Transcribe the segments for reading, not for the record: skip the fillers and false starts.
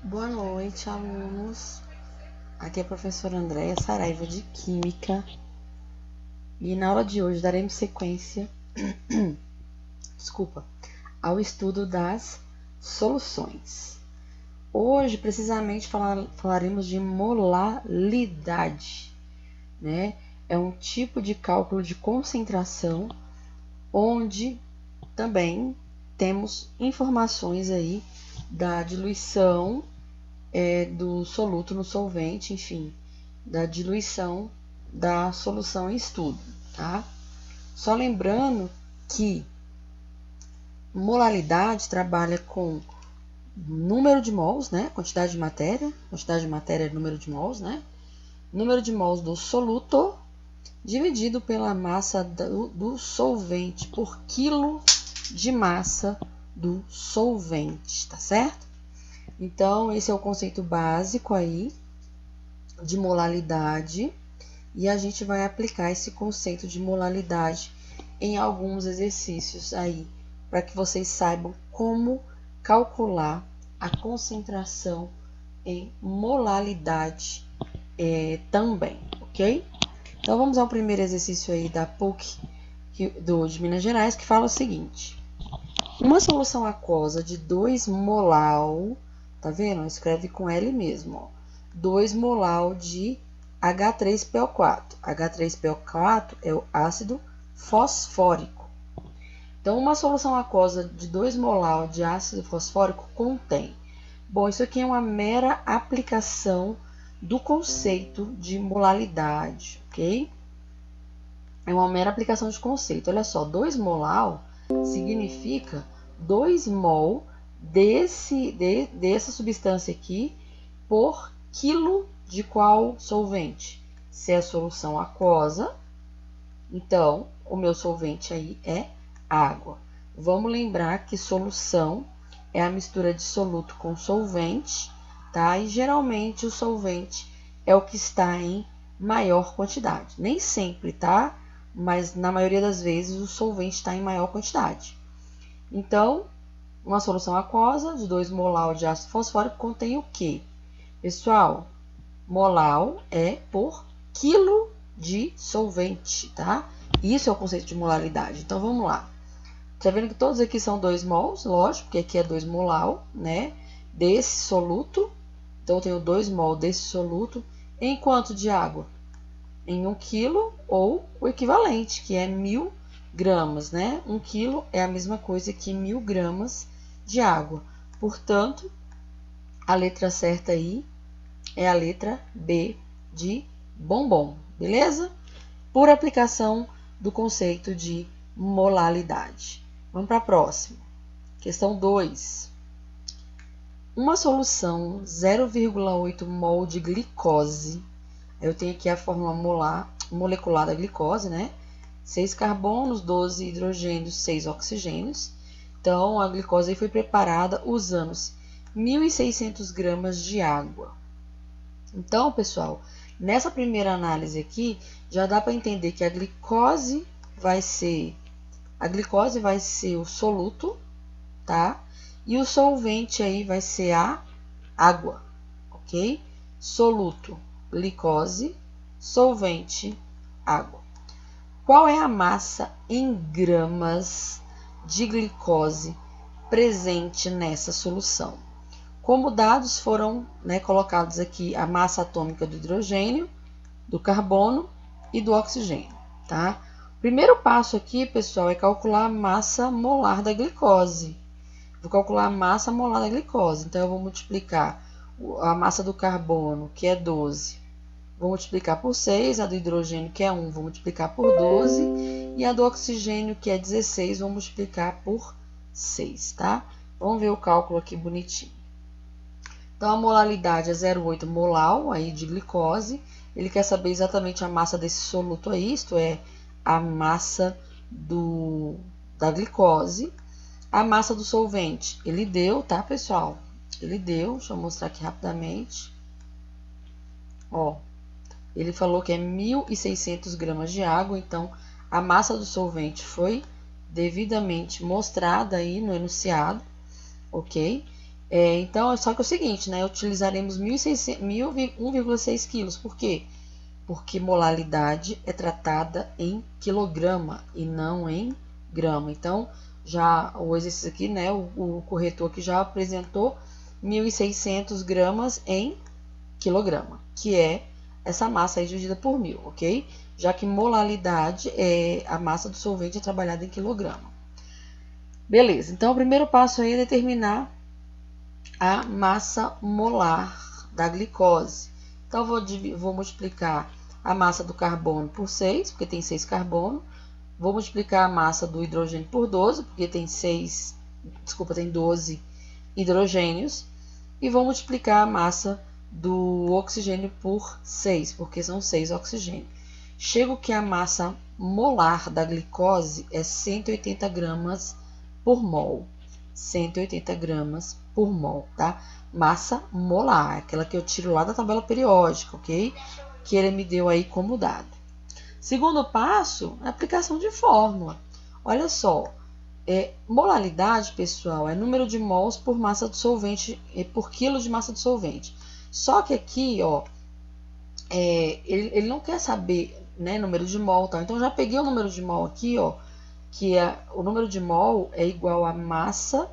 Boa noite, alunos. Aqui é a professora Andréia Saraiva de Química. E na aula de hoje daremos sequência, ao estudo das soluções. Hoje, precisamente, falaremos de molalidade, né? É um tipo de cálculo de concentração onde também temos informações aí da diluição do soluto no solvente, enfim, da diluição da solução em estudo, tá? Só lembrando que molalidade trabalha com número de mols, né? Quantidade de matéria é número de mols, né? Número de mols do soluto dividido pela massa do solvente por quilo de massa do solvente, tá certo? Então, esse é o conceito básico aí de molalidade e a gente vai aplicar esse conceito de molalidade em alguns exercícios aí, para que vocês saibam como calcular a concentração em molalidade também, ok? Então, vamos ao primeiro exercício aí da PUC de Minas Gerais, que fala o seguinte. Uma solução aquosa de 2 molar, tá vendo? Escreve com L mesmo, ó. 2 molar de H3PO4. H3PO4 é o ácido fosfórico. Então, uma solução aquosa de 2 molar de ácido fosfórico contém. Bom, isso aqui é uma mera aplicação do conceito de molalidade, ok? É uma mera aplicação de conceito. Olha só, 2 molar significa 2 mol dessa substância aqui por quilo de qual solvente? Se é solução aquosa, então o meu solvente aí é água. Vamos lembrar que solução é a mistura de soluto com solvente, tá? E geralmente o solvente é o que está em maior quantidade. Nem sempre, tá? Mas na maioria das vezes o solvente está em maior quantidade. Então, uma solução aquosa de 2 molar de ácido fosfórico contém o quê? Pessoal, molar é por quilo de solvente, tá? Isso é o conceito de molaridade. Então, vamos lá. Tá vendo que todos aqui são 2 mols, lógico, porque aqui é 2 molar, né? Desse soluto. Então, eu tenho 2 mol desse soluto. Em quanto de água? Em 1 quilo ou o equivalente, que é 1000 gramas, né? 1 quilo é a mesma coisa que 1000 gramas de água. Portanto, a letra certa aí é a letra B de bombom, beleza? Por aplicação do conceito de molalidade. Vamos para a próxima. Questão 2. Uma solução 0,8 mol de glicose. Eu tenho aqui a fórmula molecular da glicose, né? 6 carbonos, 12 hidrogênios, 6 oxigênios. Então, a glicose foi preparada usando 1.600 gramas de água. Então, pessoal, nessa primeira análise aqui, já dá para entender que a glicose vai ser o soluto, tá? E o solvente aí vai ser a água, ok? Soluto, glicose, solvente, água. Qual é a massa em gramas de glicose presente nessa solução? Como dados foram colocados aqui a massa atômica do hidrogênio, do carbono e do oxigênio, tá? O primeiro passo aqui, pessoal, é calcular a massa molar da glicose. Vou calcular a massa molar da glicose. Então, eu vou multiplicar a massa do carbono, que é 12, vou multiplicar por 6, a do hidrogênio, que é 1, vou multiplicar por 12, e a do oxigênio, que é 16, vou multiplicar por 6, tá? Vamos ver o cálculo aqui bonitinho. Então, a molalidade é 0,8 molar aí de glicose. Ele quer saber exatamente a massa desse soluto aí, isto é, a massa da glicose. A massa do solvente, ele deu, tá, pessoal? Ele deu, deixa eu mostrar aqui rapidamente. Ó, ele falou que é 1.600 gramas de água, então a massa do solvente foi devidamente mostrada aí no enunciado, ok? Então, só que é o seguinte, né? Utilizaremos 1,6 quilos. Por quê? Porque molaridade é tratada em quilograma e não em grama. Então, já o exercício aqui, né? O corretor aqui já apresentou 1.600 gramas em quilograma, que é essa massa aí dividida por 1.000, ok? Já que molaridade é a massa do solvente trabalhada em quilograma. Beleza, então o primeiro passo aí é determinar a massa molar da glicose. Então, vou multiplicar a massa do carbono por 6, porque tem 6 carbono. Vou multiplicar a massa do hidrogênio por 12, porque tem 12 hidrogênios. E vou multiplicar a massa do oxigênio por 6, porque são 6 oxigênios. Chego que a massa molar da glicose é 180 gramas por mol. 180 gramas por mol, tá? Massa molar, aquela que eu tiro lá da tabela periódica, ok? Que ele me deu aí como dado. Segundo passo, a aplicação de fórmula. Olha só, molaridade, pessoal, é número de mols por massa do solvente, por quilo de massa do solvente. Só que aqui, ó, ele não quer saber, né, número de mol, tá? Então, eu já peguei o número de mol aqui, ó, que o número de mol é igual a massa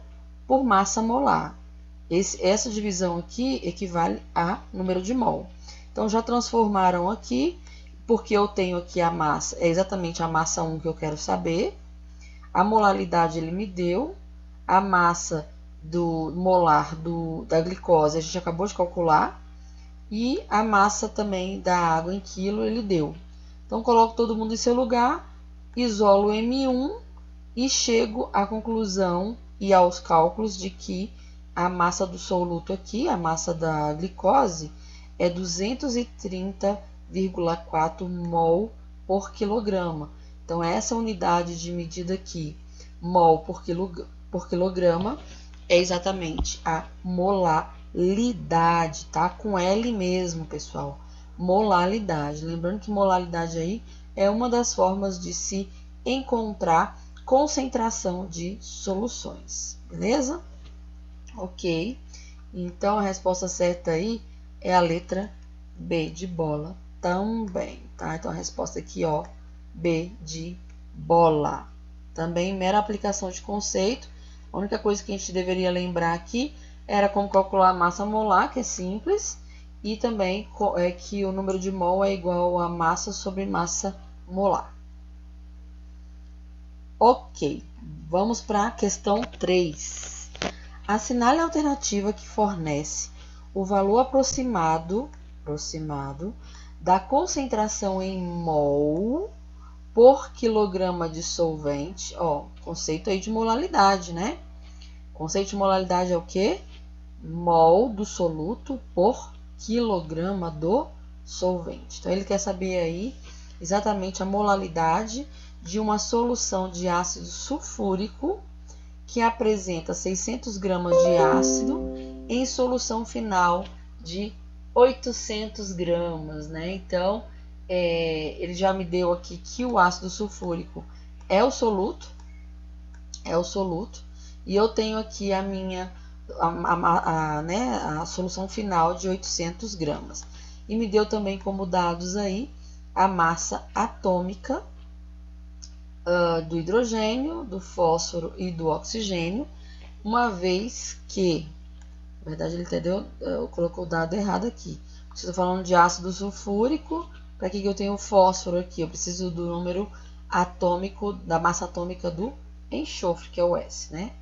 por massa molar. Essa divisão aqui equivale a número de mol. Então, já transformaram aqui, porque eu tenho aqui a massa, é exatamente a massa 1 que eu quero saber. A molaridade ele me deu, a massa do molar da glicose a gente acabou de calcular, e a massa também da água em quilo ele deu. Então, coloco todo mundo em seu lugar, isolo M1 e chego à conclusão e aos cálculos de que a massa do soluto aqui, a massa da glicose, é 230,4 mol por quilograma. Então, essa unidade de medida aqui, mol por quilograma, é exatamente a molaridade, tá? Com L mesmo, pessoal. Molaridade. Lembrando que molaridade aí é uma das formas de se encontrar concentração de soluções, beleza? Ok. Então, a resposta certa aí é a letra B de bola também, tá? Então, a resposta aqui, ó, B de bola. Também mera aplicação de conceito. A única coisa que a gente deveria lembrar aqui era como calcular a massa molar, que é simples, e também é que o número de mol é igual a massa sobre massa molar. Ok, vamos para a questão 3. Assinale a alternativa que fornece o valor aproximado da concentração em mol por quilograma de solvente. Ó, conceito aí de molaridade, né? Conceito de molaridade é o quê? Mol do soluto por quilograma do solvente. Então, ele quer saber aí exatamente a molaridade de uma solução de ácido sulfúrico que apresenta 600 gramas de ácido em solução final de 800 gramas, né? Então, ele já me deu aqui que o ácido sulfúrico é o soluto, e eu tenho aqui a minha a solução final de 800 gramas. E me deu também como dados aí a massa atômica do hidrogênio, do fósforo e do oxigênio, uma vez que, na verdade, ele entendeu, colocou o dado errado aqui. Se eu estou falando de ácido sulfúrico, para que eu tenho fósforo aqui? Eu preciso do número atômico, da massa atômica do enxofre, que é o S, né?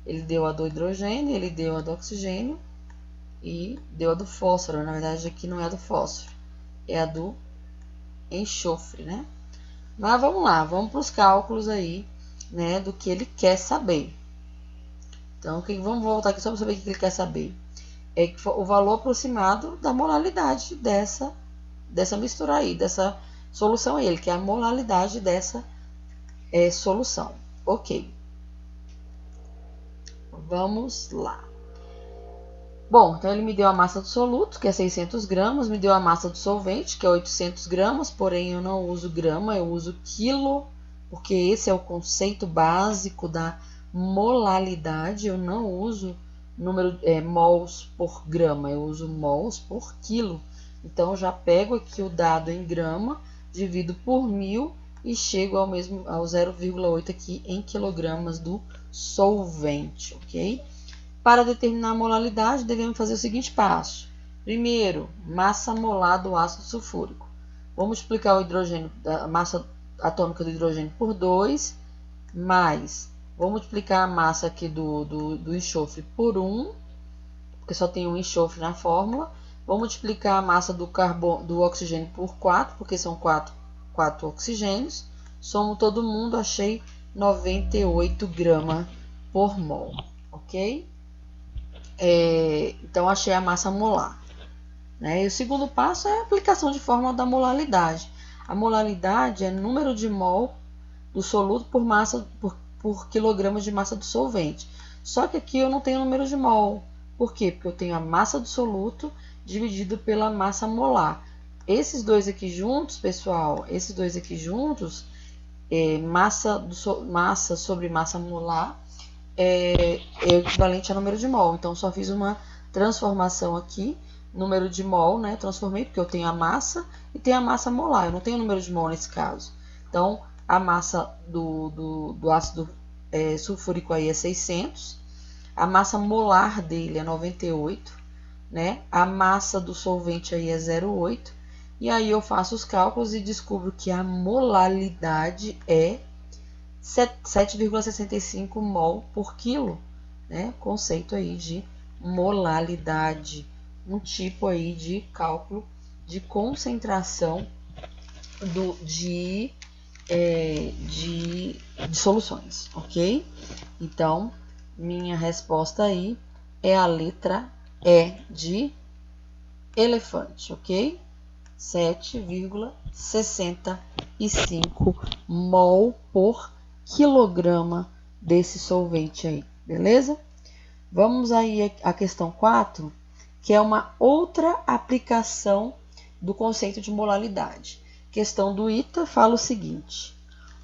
Ele deu a do hidrogênio, ele deu a do oxigênio e deu a do fósforo. Na verdade, aqui não é a do fósforo, é a do enxofre, né? Mas vamos lá, vamos para os cálculos aí, né, do que ele quer saber. Então, vamos voltar aqui só para saber o que ele quer saber. É o valor aproximado da molaridade dessa mistura aí, dessa solução aí. Ele quer a molaridade dessa solução. Ok. Vamos lá. Bom, então ele me deu a massa do soluto, que é 600 gramas, me deu a massa do solvente, que é 800 gramas, porém eu não uso grama, eu uso quilo, porque esse é o conceito básico da molaridade, eu não uso número mols por grama, eu uso mols por quilo. Então, já pego aqui o dado em grama, divido por 1000 e chego ao 0,8 aqui em quilogramas do solvente, ok? Para determinar a molaridade, devemos fazer o seguinte passo. Primeiro, massa molar do ácido sulfúrico. Vou multiplicar o hidrogênio, a massa atômica do hidrogênio por 2, mais, vou multiplicar a massa aqui do enxofre por 1, porque só tem um enxofre na fórmula. Vou multiplicar a massa do oxigênio por 4, porque são 4 oxigênios. Somo todo mundo, achei 98 gramas por mol, ok? Então, achei a massa molar. Né? E o segundo passo é a aplicação de fórmula da molaridade. A molaridade é número de mol do soluto por quilograma de massa do solvente. Só que aqui eu não tenho número de mol. Por quê? Porque eu tenho a massa do soluto dividido pela massa molar. Esses dois aqui juntos, pessoal, massa sobre massa molar, é equivalente a número de mol. Então, só fiz uma transformação aqui, número de mol, né? Transformei porque eu tenho a massa e tenho a massa molar. Eu não tenho número de mol nesse caso. Então, a massa do ácido sulfúrico aí é 600. A massa molar dele é 98, né? A massa do solvente aí é 0,8. E aí eu faço os cálculos e descubro que a molaridade é 7,65 mol por quilo, né? Conceito aí de molaridade, um tipo aí de cálculo de concentração de soluções, ok? Então, minha resposta aí é a letra E de elefante, ok? 7,65 mol por quilograma desse solvente aí, beleza? Vamos aí à questão 4, que é uma outra aplicação do conceito de molaridade. Questão do ITA fala o seguinte: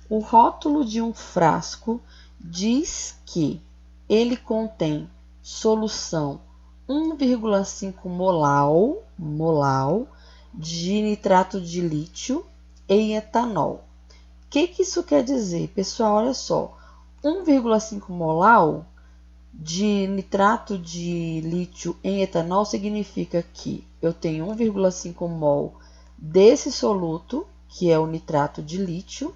o rótulo de um frasco diz que ele contém solução 1,5 molal de nitrato de lítio em etanol. O que isso quer dizer? Pessoal, olha só. 1,5 molal de nitrato de lítio em etanol significa que eu tenho 1,5 mol desse soluto, que é o nitrato de lítio,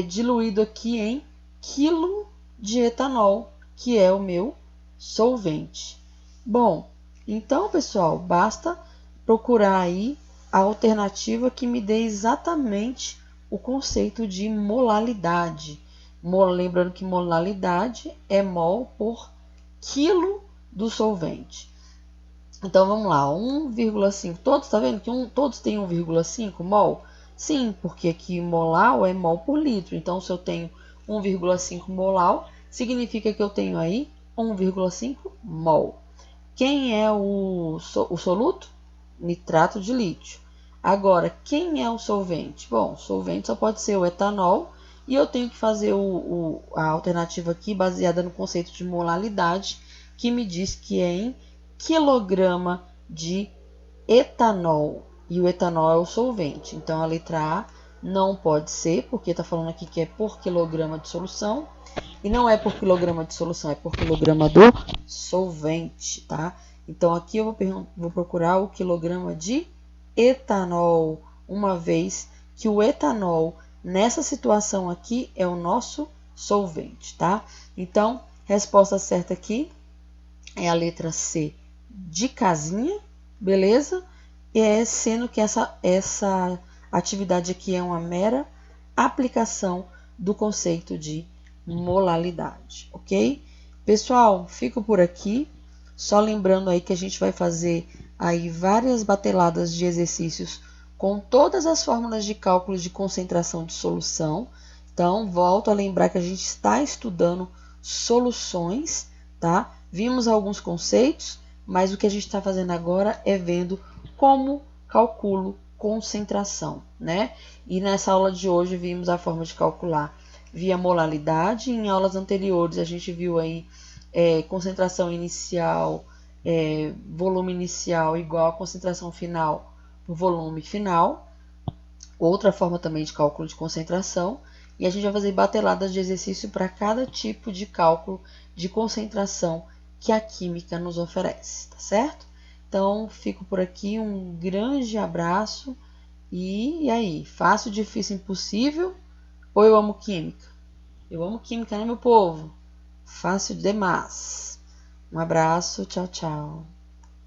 diluído aqui em quilo de etanol, que é o meu solvente. Bom, então, pessoal, basta procurar aí a alternativa que me dê exatamente o conceito de molaridade. Lembrando que molaridade é mol por quilo do solvente. Então, vamos lá, 1,5, todos, tá vendo que todos têm 1,5 mol? Sim, porque aqui molar é mol por litro. Então, se eu tenho 1,5 molar, significa que eu tenho aí 1,5 mol. Quem é o soluto? Nitrato de lítio. Agora, quem é o solvente? Bom, solvente só pode ser o etanol, e eu tenho que fazer a alternativa aqui baseada no conceito de molaridade, que me diz que é em quilograma de etanol, e o etanol é o solvente. Então, a letra A não pode ser, porque está falando aqui que é por quilograma de solução, e não é por quilograma de solução, é por quilograma do solvente, tá? Então, aqui eu vou procurar o quilograma de etanol, uma vez que o etanol, nessa situação aqui, é o nosso solvente, tá? Então, resposta certa aqui é a letra C de casinha, beleza? Sendo que essa atividade aqui é uma mera aplicação do conceito de molaridade, ok? Pessoal, fico por aqui. Só lembrando aí que a gente vai fazer aí várias bateladas de exercícios com todas as fórmulas de cálculo de concentração de solução. Então, volto a lembrar que a gente está estudando soluções, tá? Vimos alguns conceitos, mas o que a gente está fazendo agora é vendo como calculo concentração, né? E nessa aula de hoje vimos a forma de calcular via molaridade. Em aulas anteriores a gente viu aí concentração inicial, volume inicial igual a concentração final no volume final. Outra forma também de cálculo de concentração. E a gente vai fazer bateladas de exercício para cada tipo de cálculo de concentração que a química nos oferece, tá certo? Então, fico por aqui, um grande abraço. E aí, fácil, difícil, impossível? Ou eu amo química? Eu amo química, né, meu povo? Fácil demais. Um abraço, tchau, tchau.